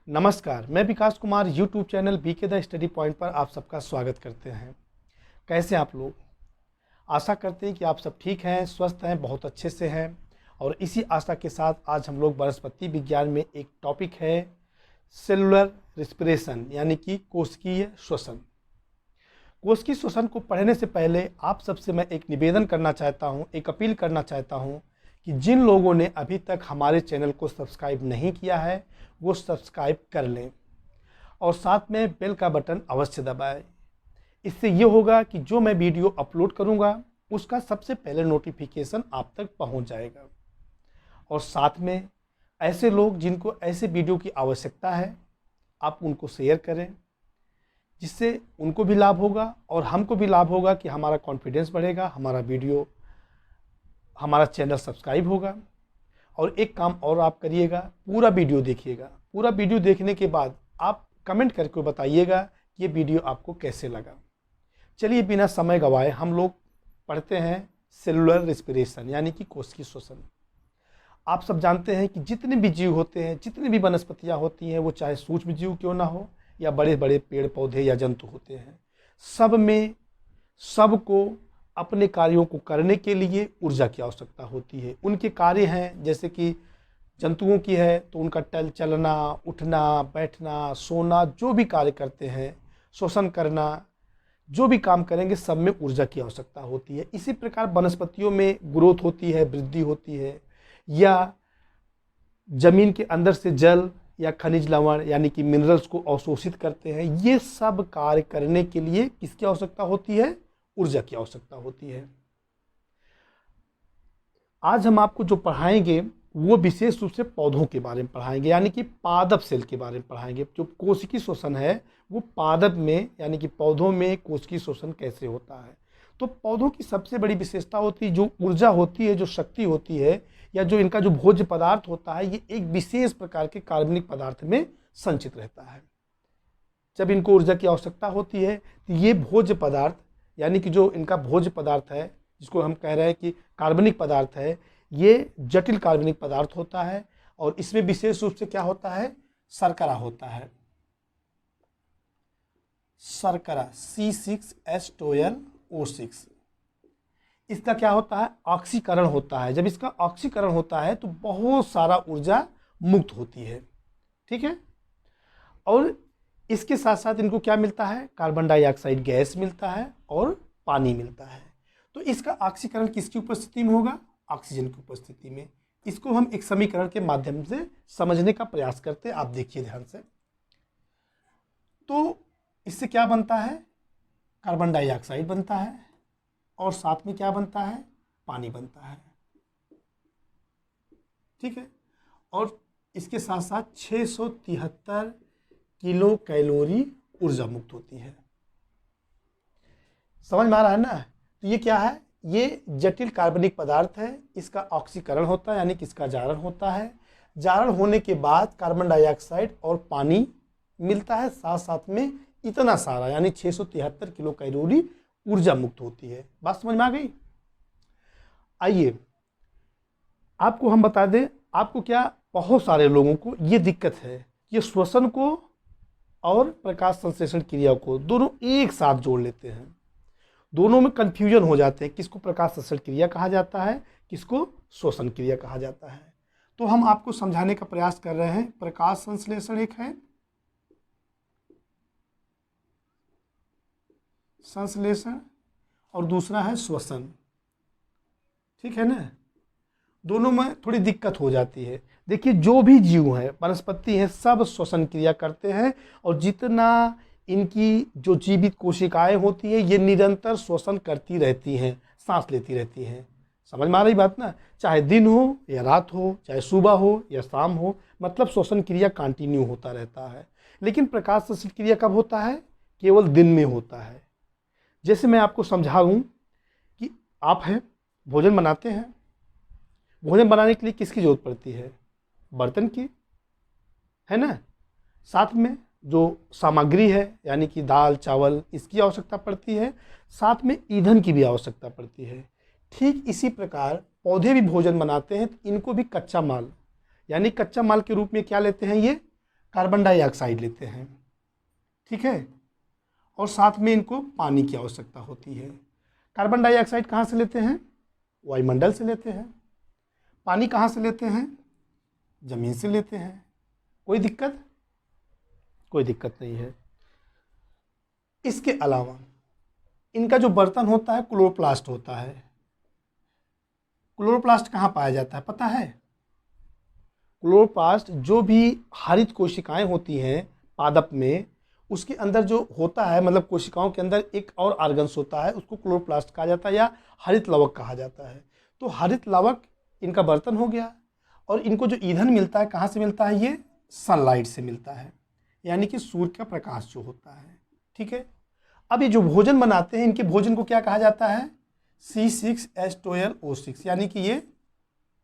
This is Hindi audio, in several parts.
नमस्कार, मैं Vikas Kumar YouTube channel B K the study point पर आप सबका स्वागत करते हैं। कैसे आप लोग? आशा करते हैं कि आप सब ठीक हैं, स्वस्थ हैं, बहुत अच्छे से हैं। और इसी आशा के साथ आज हम लोग वनस्पति विज्ञान में एक टॉपिक है सेलुलर रिस्पिरेशन यानी कि कोशिकीय श्वसन। कोशिकीय श्वसन को पढ़ने से पहले आप सबसे मैं एक निवेदन करना चाहता हूँ, एक अपील करना चाहता हूँ कि जिन लोगों ने अभी तक हमारे चैनल को सब्सक्राइब नहीं किया है वो सब्सक्राइब कर लें और साथ में बेल का बटन अवश्य दबाएं। इससे ये होगा कि जो मैं वीडियो अपलोड करूँगा उसका सबसे पहले नोटिफिकेशन आप तक पहुँच जाएगा। और साथ में ऐसे लोग जिनको ऐसे वीडियो की आवश्यकता है आप उनको शेयर करें, जिससे उनको भी लाभ होगा और हमको भी लाभ होगा कि हमारा कॉन्फिडेंस बढ़ेगा, हमारा चैनल सब्सक्राइब होगा। और एक काम और आप करिएगा, पूरा वीडियो देखिएगा। पूरा वीडियो देखने के बाद आप कमेंट करके बताइएगा कि ये वीडियो आपको कैसे लगा। चलिए बिना समय गवाए हम लोग पढ़ते हैं सेलुलर रिस्पिरेशन यानी कि कोशिकीय श्वसन। आप सब जानते हैं कि जितने भी जीव होते हैं, जितनी भी वनस्पतियाँ होती हैं, वो चाहे सूक्ष्म जीव क्यों ना हो या बड़े बड़े पेड़ पौधे या जंतु होते हैं, सब में सबको अपने कार्यों को करने के लिए ऊर्जा की आवश्यकता होती है। उनके कार्य हैं, जैसे कि जंतुओं की है तो उनका चलना, उठना, बैठना, सोना, जो भी कार्य करते हैं, श्वसन करना, जो भी काम करेंगे सब में ऊर्जा की आवश्यकता होती है। इसी प्रकार वनस्पतियों में ग्रोथ होती है, वृद्धि होती है, या जमीन के अंदर से जल या खनिज लवण यानी कि मिनरल्स को अवशोषित करते हैं। ये सब कार्य करने के लिए किसकी आवश्यकता होती है? ऊर्जा की आवश्यकता होती है। आज हम आपको जो पढ़ाएंगे वो विशेष रूप से पौधों के बारे में पढ़ाएंगे, यानी कि पादप सेल के बारे में पढ़ाएंगे। जो कोशिकीय श्वसन है वो पादप में यानी कि पौधों में कोशिकीय श्वसन कैसे होता है। तो पौधों की सबसे बड़ी विशेषता होती है जो ऊर्जा होती है, जो शक्ति होती है, या जो इनका जो भोज्य पदार्थ होता है, ये एक विशेष प्रकार के कार्बनिक पदार्थ में संचित रहता है। जब इनको ऊर्जा की आवश्यकता होती है तो ये भोज्य पदार्थ यानी कि जो इनका भोज्य पदार्थ है, जिसको हम कह रहे हैं कि कार्बनिक पदार्थ है, ये जटिल कार्बनिक पदार्थ होता है। और इसमें विशेष रूप से क्या होता है? शर्करा होता है। शर्करा C6H12O6। इसका क्या होता है? ऑक्सीकरण होता है। जब इसका ऑक्सीकरण होता है तो बहुत सारा ऊर्जा मुक्त होती है, ठीक है। और इसके साथ साथ इनको क्या मिलता है? कार्बन डाइऑक्साइड गैस मिलता है और पानी मिलता है। तो इसका ऑक्सीकरण किसकी उपस्थिति में होगा? ऑक्सीजन की उपस्थिति में। इसको हम एक समीकरण के माध्यम से समझने का प्रयास करते हैं। आप देखिए ध्यान से। तो इससे क्या बनता है? कार्बन डाइऑक्साइड बनता है और साथ में क्या बनता है? पानी बनता है, ठीक है। और इसके साथ साथ 673 किलो कैलोरी ऊर्जा मुक्त होती है। समझ में आ रहा है ना? तो ये क्या है? ये जटिल कार्बनिक पदार्थ है। इसका ऑक्सीकरण होता है यानी कि इसका जारण होता है। जारण होने के बाद कार्बन डाइऑक्साइड और पानी मिलता है, साथ साथ में इतना सारा यानी 673 किलो कैलोरी ऊर्जा मुक्त होती है। बात समझ में आ गई? आइए आपको हम बता दें, आपको क्या, बहुत सारे लोगों को ये दिक्कत है, ये श्वसन को और प्रकाश संश्लेषण क्रिया को दोनों एक साथ जोड़ लेते हैं। दोनों में कंफ्यूजन हो जाते हैं, किसको प्रकाश संश्लेषण क्रिया कहा जाता है, किसको श्वसन क्रिया कहा जाता है। तो हम आपको समझाने का प्रयास कर रहे हैं। प्रकाश संश्लेषण एक है, संश्लेषण, और दूसरा है श्वसन, ठीक है ना। दोनों में थोड़ी दिक्कत हो जाती है। देखिए जो भी जीव है, वनस्पति है, सब श्वसन क्रिया करते हैं। और जितना इनकी जो जीवित कोशिकाएं होती हैं ये निरंतर श्वसन करती रहती हैं, सांस लेती रहती हैं। समझ में आ रही बात ना? चाहे दिन हो या रात हो, चाहे सुबह हो या शाम हो, मतलब श्वसन क्रिया कंटिन्यू होता रहता है। लेकिन प्रकाश संश्लेषण क्रिया कब होता है? केवल दिन में होता है। जैसे मैं आपको समझाऊं कि आप हैं, भोजन बनाते हैं। भोजन बनाने के लिए किसकी जरूरत पड़ती है? बर्तन की, है ना। साथ में जो सामग्री है यानी कि दाल चावल, इसकी आवश्यकता पड़ती है। साथ में ईंधन की भी आवश्यकता पड़ती है। ठीक इसी प्रकार पौधे भी भोजन बनाते हैं तो इनको भी कच्चा माल यानी कच्चा माल के रूप में क्या लेते हैं? ये कार्बन डाइऑक्साइड लेते हैं, ठीक है, और साथ में इनको पानी की आवश्यकता होती है। कार्बन डाइऑक्साइड कहाँ से लेते हैं? वायुमंडल से लेते हैं। पानी कहाँ से लेते हैं? ज़मीन से लेते हैं। कोई दिक्कत? कोई दिक्कत नहीं है। इसके अलावा इनका जो बर्तन होता है क्लोरोप्लास्ट होता है। क्लोरोप्लास्ट कहाँ पाया जाता है पता है? क्लोरोप्लास्ट जो भी हरित कोशिकाएं होती हैं पादप में, उसके अंदर जो होता है, मतलब कोशिकाओं के अंदर एक और ऑर्गन्स होता है, उसको क्लोरोप्लास्ट कहा जाता है या हरित लवक कहा जाता है। तो हरित लवक इनका बर्तन हो गया। और इनको जो ईंधन मिलता है कहाँ से मिलता है? ये सनलाइट से मिलता है, यानी कि सूर्य का प्रकाश जो होता है, ठीक है। अब ये जो भोजन बनाते हैं, इनके भोजन को क्या कहा जाता है? C6H12O6, यानी कि ये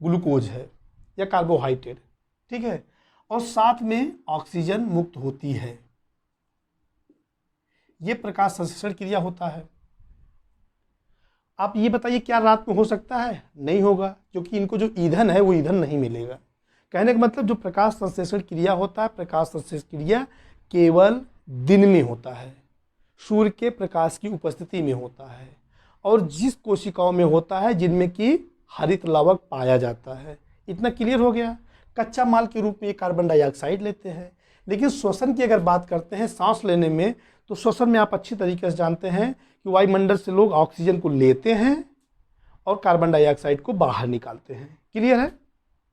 ग्लूकोज है या कार्बोहाइड्रेट, ठीक है। और साथ में ऑक्सीजन मुक्त होती है। ये प्रकाश संश्लेषण क्रिया होता है। आप ये बताइए क्या रात में हो सकता है? नहीं होगा, क्योंकि इनको जो ईंधन है वो ईंधन नहीं मिलेगा। कहने का मतलब जो प्रकाश संश्लेषण क्रिया होता है, प्रकाश संश्लेषण क्रिया केवल दिन में होता है, सूर्य के प्रकाश की उपस्थिति में होता है, और जिस कोशिकाओं में होता है जिनमें कि हरित लवक पाया जाता है। इतना क्लियर हो गया। कच्चा माल के रूप में ये कार्बन डाइऑक्साइड लेते हैं। लेकिन श्वसन की अगर बात करते हैं सांस लेने में, तो श्वसन में आप अच्छी तरीके से जानते हैं कि वायुमंडल से लोग ऑक्सीजन को लेते हैं और कार्बन डाइऑक्साइड को बाहर निकालते हैं। क्लियर है?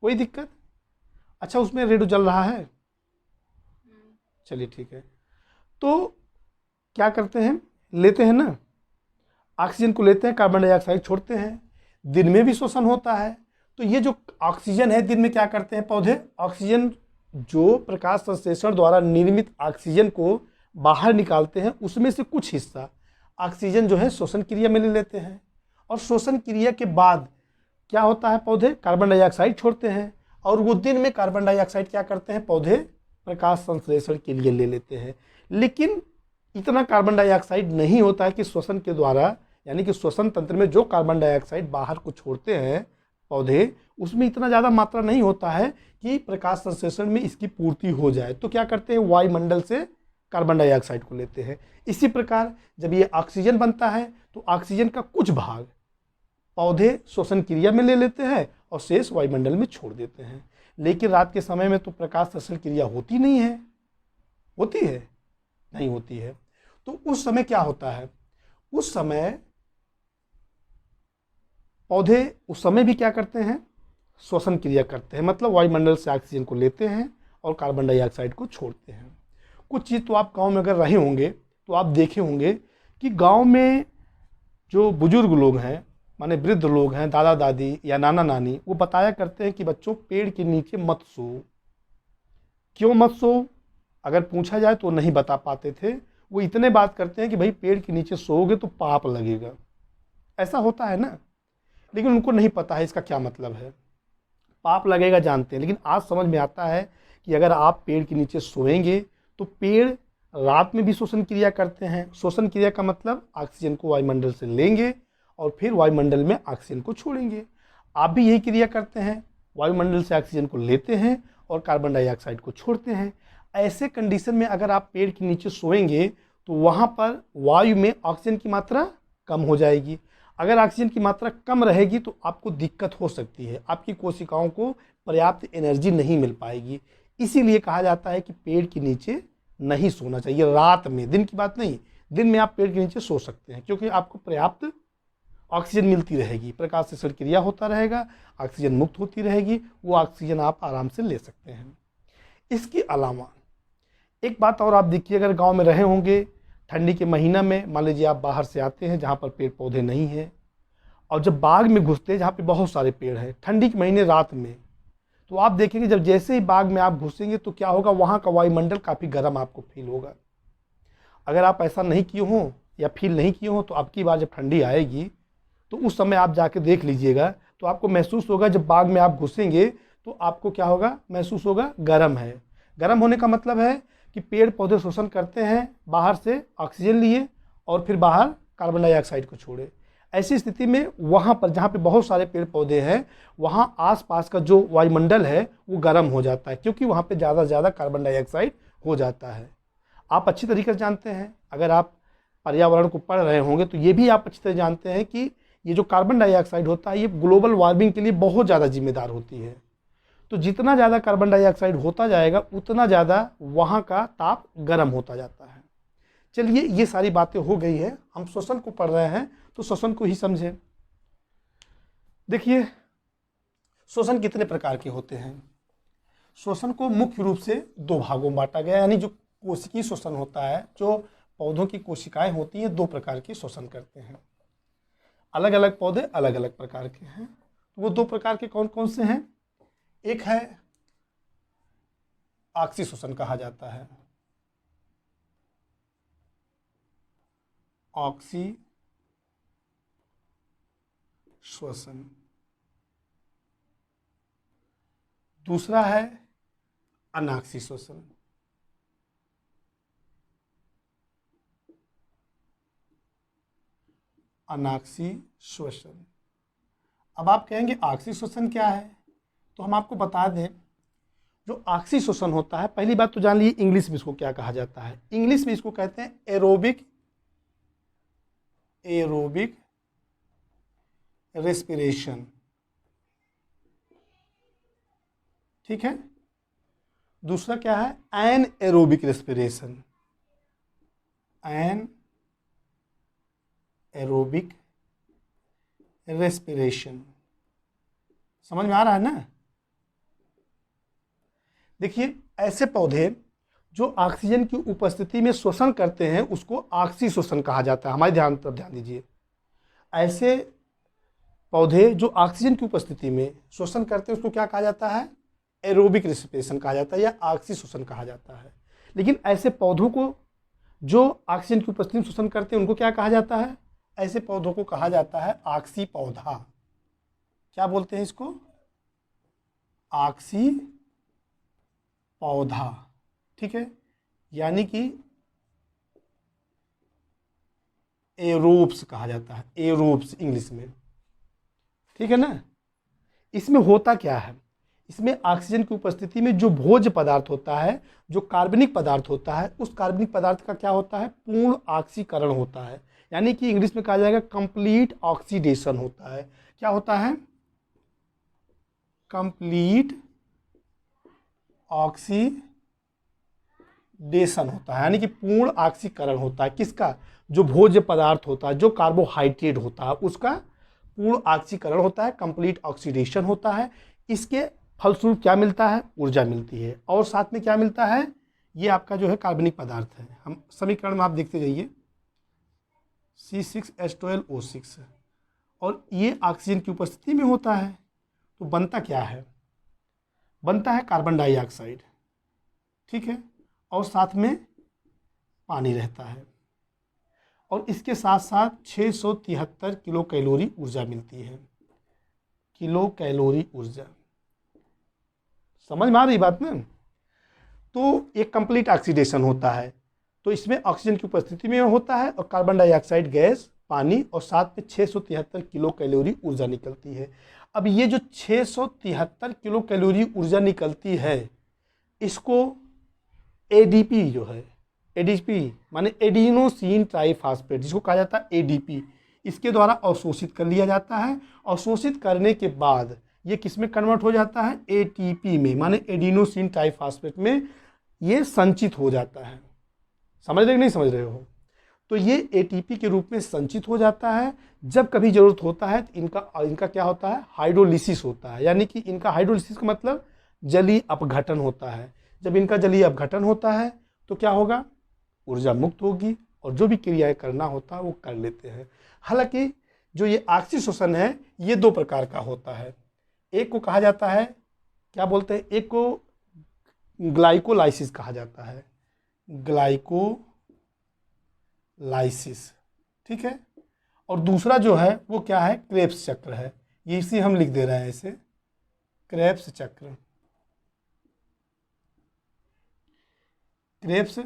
कोई दिक्कत? अच्छा, उसमें रेडियो जल रहा है? चलिए ठीक है। तो क्या करते हैं? लेते हैं ना, ऑक्सीजन को लेते हैं, कार्बन डाइऑक्साइड छोड़ते हैं। दिन में भी श्वसन होता है। तो ये जो ऑक्सीजन है, दिन में क्या करते हैं पौधे? ऑक्सीजन जो प्रकाश संश्लेषण द्वारा निर्मित ऑक्सीजन को बाहर निकालते हैं, उसमें से कुछ हिस्सा ऑक्सीजन जो है श्वसन क्रिया में ले लेते हैं। और श्वसन क्रिया के बाद क्या होता है? पौधे कार्बन डाइऑक्साइड छोड़ते हैं, और वो दिन में कार्बन डाइऑक्साइड क्या करते हैं? पौधे प्रकाश संश्लेषण के लिए ले लेते हैं। लेकिन इतना कार्बन डाइऑक्साइड नहीं होता है कि श्वसन के द्वारा, यानी कि श्वसन तंत्र में जो कार्बन डाइऑक्साइड बाहर को छोड़ते हैं पौधे, उसमें इतना ज़्यादा मात्रा नहीं होता है कि प्रकाश संश्लेषण में इसकी पूर्ति हो जाए। तो क्या करते हैं? वायुमंडल से कार्बन डाइऑक्साइड को लेते हैं। इसी प्रकार जब ये ऑक्सीजन बनता है तो ऑक्सीजन का कुछ भाग पौधे श्वसन क्रिया में ले लेते हैं और शेष वायुमंडल में छोड़ देते हैं। लेकिन रात के समय में तो प्रकाश संश्लेषण क्रिया होती नहीं है। होती है? नहीं होती है। तो उस समय क्या होता है? उस समय पौधे उस समय भी क्या करते हैं? श्वसन क्रिया करते हैं, मतलब वायुमंडल से ऑक्सीजन को लेते हैं और कार्बन डाइऑक्साइड को छोड़ते हैं। कुछ चीज़ तो आप गांव में अगर रहे होंगे तो आप देखे होंगे कि गांव में जो बुजुर्ग लोग हैं, माने वृद्ध लोग हैं, दादा दादी या नाना नानी, वो बताया करते हैं कि बच्चों पेड़ के नीचे मत सो। क्यों मत सो? अगर पूछा जाए तो नहीं बता पाते थे। वो इतने बात करते हैं कि भाई पेड़ के नीचे सोओगे तो पाप लगेगा। ऐसा होता है ना, लेकिन उनको नहीं पता है इसका क्या मतलब है। पाप लगेगा जानते हैं, लेकिन आज समझ में आता है कि अगर आप पेड़ के नीचे सोएंगे तो पेड़ रात में भी श्वसन क्रिया करते हैं। श्वसन क्रिया का मतलब ऑक्सीजन को वायुमंडल से लेंगे और फिर वायुमंडल में ऑक्सीजन को छोड़ेंगे। आप भी यही क्रिया करते हैं, वायुमंडल से ऑक्सीजन को लेते हैं और कार्बन डाइऑक्साइड को छोड़ते हैं। ऐसे कंडीशन में अगर आप पेड़ के नीचे सोएंगे तो वहाँ पर वायु में ऑक्सीजन की मात्रा कम हो जाएगी। अगर ऑक्सीजन की मात्रा कम रहेगी तो आपको दिक्कत हो सकती है, आपकी कोशिकाओं को पर्याप्त एनर्जी नहीं मिल पाएगी। इसीलिए कहा जाता है कि पेड़ के नीचे नहीं सोना चाहिए रात में। दिन की बात नहीं, दिन में आप पेड़ के नीचे सो सकते हैं, क्योंकि आपको पर्याप्त ऑक्सीजन मिलती रहेगी, प्रकाश संश्लेषण क्रिया होता रहेगा, ऑक्सीजन मुक्त होती रहेगी, वो ऑक्सीजन आप आराम से ले सकते हैं। इसके अलावा एक बात और आप देखिए, अगर गांव में रहे होंगे ठंडी के महीना में, मान लीजिए आप बाहर से आते हैं जहाँ पर पेड़ पौधे नहीं हैं, और जब बाग में घुसते हैं जहाँ पे बहुत सारे पेड़ हैं ठंडी के महीने रात में, तो आप देखेंगे जब जैसे ही बाग में आप घुसेंगे तो क्या होगा? वहाँ का वायुमंडल काफ़ी गर्म आपको फील होगा। अगर आप ऐसा नहीं किए हों या फील नहीं किए हों तो अब की बार जब ठंडी आएगी तो उस समय आप जाके देख लीजिएगा, तो आपको महसूस होगा जब बाग में आप घुसेंगे तो आपको क्या होगा? महसूस होगा गर्म है। गर्म होने का मतलब है कि पेड़ पौधे शोषण करते हैं, बाहर से ऑक्सीजन लिए और फिर बाहर कार्बन डाइऑक्साइड को छोड़े। ऐसी स्थिति में वहाँ पर जहाँ पे बहुत सारे पेड़ पौधे हैं वहाँ आसपास का जो वायुमंडल है वो गर्म हो जाता है, क्योंकि वहाँ पे ज़्यादा से ज़्यादा कार्बन डाइऑक्साइड हो जाता है। आप अच्छी तरीके से जानते हैं, अगर आप पर्यावरण को पढ़ रहे होंगे तो ये भी आप अच्छी तरह जानते हैं कि ये जो कार्बन डाइऑक्साइड होता है ये ग्लोबल वार्मिंग के लिए बहुत ज़्यादा जिम्मेदार होती है। तो जितना ज़्यादा कार्बन डाइऑक्साइड होता जाएगा उतना ज़्यादा वहाँ का ताप गर्म होता जाता है। चलिए, ये सारी बातें हो गई है, हम श्वसन को पढ़ रहे हैं तो श्वसन को ही समझें। देखिए, श्वसन कितने प्रकार के होते हैं। श्वसन को मुख्य रूप से दो भागों में बांटा गया, यानी जो कोशिकीय श्वसन होता है, जो पौधों की कोशिकाएं होती हैं, दो प्रकार की श्वसन करते हैं। अलग अलग पौधे अलग अलग प्रकार के हैं। तो वो दो प्रकार के कौन कौन से हैं? एक है ऑक्सी श्वसन कहा जाता है, ऑक्सी श्वसन। दूसरा है अनाक्सी श्वसन। अनाक्सी श्वसन। अब आप कहेंगे ऑक्सी श्वसन क्या है, तो हम आपको बता दें, जो ऑक्सी श्वसन होता है, पहली बात तो जान लीजिए इंग्लिश में इसको क्या कहा जाता है। इंग्लिश में इसको कहते हैं एरोबिक रेस्पिरेशन। ठीक है। दूसरा क्या है? Anaerobic respiration. Anaerobic respiration. समझ में आ रहा है ना? देखिए, ऐसे पौधे जो ऑक्सीजन की उपस्थिति में श्वसन करते हैं उसको ऑक्सी श्वसन कहा जाता है। हमारे ध्यान पर ध्यान दीजिए, ऐसे पौधे जो ऑक्सीजन की उपस्थिति में श्वसन करते हैं उसको क्या कहा जाता है? एरोबिक रेस्पिरेशन कहा जाता है या ऑक्सी श्वसन कहा जाता है। लेकिन ऐसे पौधों को जो ऑक्सीजन की उपस्थिति में श्वसन करते हैं उनको क्या कहा जाता है? ऐसे पौधों को कहा जाता है ऑक्सी पौधा। क्या बोलते हैं इसको? ऑक्सी पौधा। ठीक है, यानी कि एरोब्स कहा जाता है, एरोब्स इंग्लिश में। ठीक है ना? इसमें होता क्या है? इसमें ऑक्सीजन की उपस्थिति में जो भोज्य पदार्थ होता है, जो कार्बनिक पदार्थ होता है, उस कार्बनिक पदार्थ का क्या होता है? पूर्ण ऑक्सीकरण होता है, यानी कि इंग्लिश में कहा जाएगा कंप्लीट ऑक्सीडेशन होता है। क्या होता है? कंप्लीट ऑक्सीडेशन होता है, यानी कि पूर्ण ऑक्सीकरण होता है। किसका? जो भोज्य पदार्थ होता है, जो कार्बोहाइड्रेट होता है, उसका पूर्ण ऑक्सीकरण होता है, कंप्लीट ऑक्सीडेशन होता है। इसके फलस्वरूप क्या मिलता है? ऊर्जा मिलती है। और साथ में क्या मिलता है? ये आपका जो है कार्बनिक पदार्थ है। हम समीकरण में आप देखते जाइए, C6H12O6, और ये ऑक्सीजन की उपस्थिति में होता है। तो बनता क्या है? बनता है कार्बन डाइऑक्साइड। ठीक है, और साथ में पानी रहता है, और इसके साथ साथ 673 किलो कैलोरी ऊर्जा मिलती है। किलो कैलोरी ऊर्जा। समझ में आ रही बात ना? तो एक कंप्लीट ऑक्सीडेशन होता है, तो इसमें ऑक्सीजन की उपस्थिति में होता है और कार्बन डाइऑक्साइड गैस, पानी, और साथ में 673 किलो कैलोरी ऊर्जा निकलती है। अब ये जो 673 किलो कैलोरी ऊर्जा निकलती है, इसको एडीपी जो है, एडीपी माने एडिनोसिन ट्राइफॉस्फेट, जिसको कहा जाता है एडीपी, इसके द्वारा अवशोषित कर लिया जाता है। अवशोषित करने के बाद ये किस में कन्वर्ट हो जाता है? एटीपी में, माने एडिनोसिन ट्राइफॉस्फेट में ये संचित हो जाता है। समझ रहे कि नहीं समझ रहे हो? तो ये एटीपी के रूप में संचित हो जाता है। जब कभी जरूरत होता है तो इनका क्या होता है? हाइड्रोलिसिस होता है, यानी कि इनका हाइड्रोलिसिस का मतलब जलीय अपघटन होता है। जब इनका जलीय अपघटन होता है तो क्या होगा? ऊर्जा मुक्त होगी और जो भी क्रियाएं करना होता है वो कर लेते हैं। हालांकि जो ये ऑक्सी श्वसन है ये दो प्रकार का होता है। एक को कहा जाता है, क्या बोलते हैं? एक को ग्लाइकोलाइसिस कहा जाता है, ग्लाइकोलाइसिस। ठीक है, और दूसरा जो है वो क्या है? क्रेब्स चक्र है। ये इसी हम लिख दे रहे हैं इसे, क्रेब्स चक्र, क्रेब्स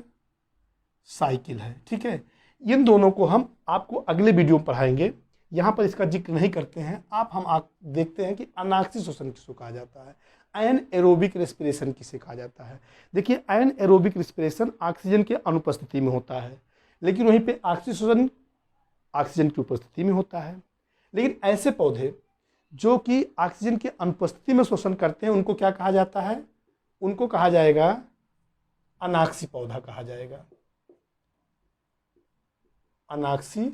साइकिल है। ठीक है, इन दोनों को हम आपको अगले वीडियो में पढ़ाएंगे यहाँ पर इसका जिक्र नहीं करते हैं। हम देखते हैं कि अनाक्सी श्वसन किसको कहा जाता है, एनएरोबिक रेस्पिरेशन किसे कहा जाता है। देखिए एनएरोबिक रेस्पिरेशन ऑक्सीजन के अनुपस्थिति में होता है, लेकिन वहीं पे ऑक्सी श्वसन ऑक्सीजन की उपस्थिति में होता है। लेकिन ऐसे पौधे जो कि ऑक्सीजन की अनुपस्थिति में श्वसन करते हैं उनको क्या कहा जाता है, उनको कहा जाएगा अनाक्सी पौधा कहा जाएगा, अनाक्सी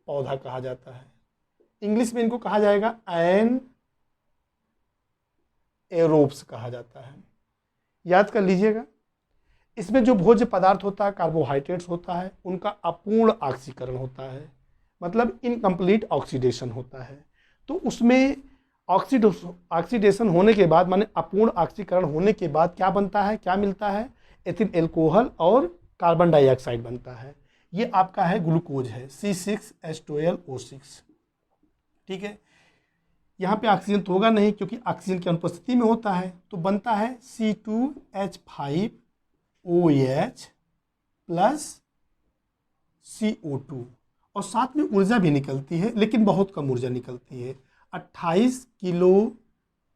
पौधा कहा जाता है। इंग्लिश में इनको कहा जाएगा एन एरोब्स कहा जाता है। याद कर लीजिएगा, इसमें जो भोज्य पदार्थ होता है, कार्बोहाइड्रेट्स होता है, उनका अपूर्ण ऑक्सीकरण होता है, मतलब इनकम्प्लीट ऑक्सीडेशन होता है। तो उसमें ऑक्सीडेशन होने के बाद, माने अपूर्ण ऑक्सीकरण होने के बाद क्या बनता है, क्या मिलता है, एथिल एल्कोहल और कार्बन डाइऑक्साइड बनता है। ये आपका है ग्लूकोज है, C6H12O6। ठीक है, यहाँ पे ऑक्सीजन तो होगा नहीं क्योंकि ऑक्सीजन की अनुपस्थिति में होता है, तो बनता है C2H5OH प्लस CO2 और साथ में ऊर्जा भी निकलती है, लेकिन बहुत कम ऊर्जा निकलती है। 28 किलो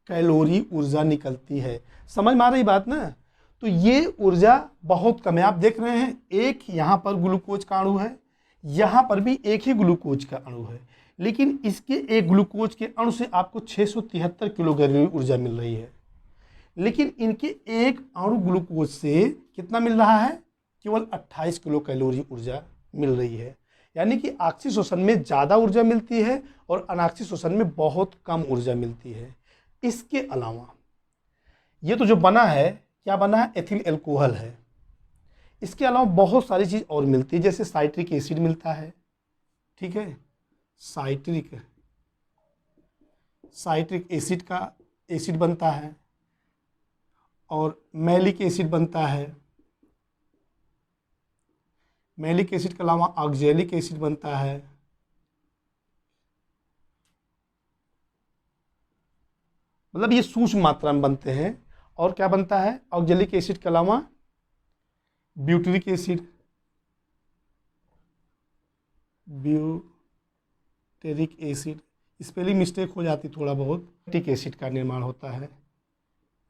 कैलोरी ऊर्जा निकलती है। समझ में आ रही बात ना? तो ये ऊर्जा बहुत कम है। आप देख रहे हैं एक यहाँ पर ग्लूकोज का अणु है, यहाँ पर भी एक ही ग्लूकोज का अणु है, लेकिन इसके एक ग्लूकोज के अणु से आपको 673 किलो कैलोरी ऊर्जा मिल रही है। लेकिन इनके एक अणु ग्लूकोज से कितना मिल रहा है, केवल 28 किलो कैलोरी ऊर्जा मिल रही है। यानी कि ऑक्सी श्वसन में ज़्यादा ऊर्जा मिलती है और अनाक्सी श्वसन में बहुत कम ऊर्जा मिलती है। इसके अलावा ये तो जो बना है, क्या बना है, एथिल एल्कोहल है। इसके अलावा बहुत सारी चीज़ और मिलती है, जैसे साइट्रिक एसिड मिलता है। ठीक है, साइट्रिक एसिड का एसिड बनता है और मैलिक एसिड बनता है। मैलिक एसिड के अलावा ऑक्जेलिक एसिड बनता है। मतलब ये सूक्ष्म मात्रा में बनते हैं। और क्या बनता है, ऑक्जेलिक एसिड के अलावा butyric acid, butyric acid, spelling mistake हो जाती थोड़ा बहुत। लैक्टिक एसिड का निर्माण होता है,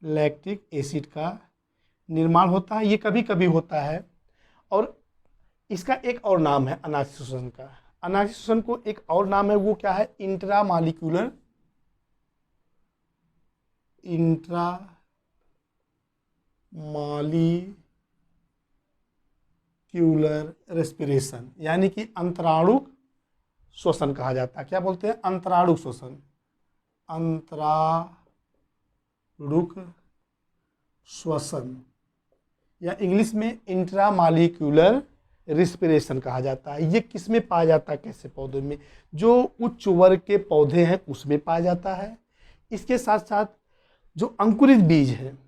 लैक्टिक एसिड का निर्माण होता है। ये कभी कभी होता है। और इसका एक और नाम है अनाक्सी श्वसन का। अनाक्सी श्वसन को एक और नाम है, वो क्या है, इंट्रामालिक्यूलर रेस्पिरेशन, यानी कि अंतराणुक श्वसन कहा जाता है। क्या बोलते हैं, अंतराणुक श्वसन, अंतराणुक श्वसन, या इंग्लिश में इंट्रामालिक्यूलर रेस्पिरेशन कहा जाता है। ये किस में पाया जाता है, कैसे पौधे में, जो उच्च वर्ग के पौधे हैं उसमें पाया जाता है। इसके साथ साथ जो अंकुरित बीज है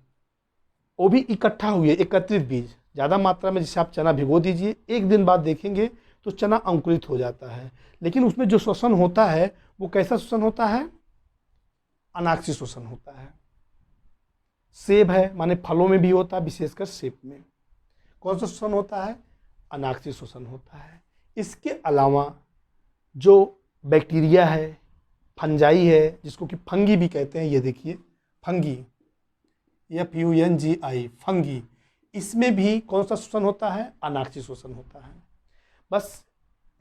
वो भी इकट्ठा हुए, एकत्रित बीज ज़्यादा मात्रा में, जैसे आप चना भिगो दीजिए, एक दिन बाद देखेंगे तो चना अंकुरित हो जाता है, लेकिन उसमें जो श्वसन होता है वो कैसा श्वसन होता है, अनाक्सी श्वसन होता है। सेब है, माने फलों में भी होता है, विशेषकर सेब में कौन सा श्वसन होता है, अनाक्सी श्वसन होता है। इसके अलावा जो बैक्टीरिया है, फंजाई है, जिसको कि फंगी भी कहते हैं, ये देखिए फंगी, FUNGI, फंगी, इसमें भी कौन सा श्वसन होता है, अनाक्सी श्वसन होता है। बस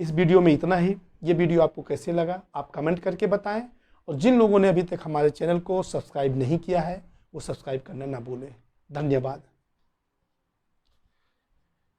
इस वीडियो में इतना ही। ये वीडियो आपको कैसे लगा आप कमेंट करके बताएं, और जिन लोगों ने अभी तक हमारे चैनल को सब्सक्राइब नहीं किया है वो सब्सक्राइब करना ना भूलें। धन्यवाद।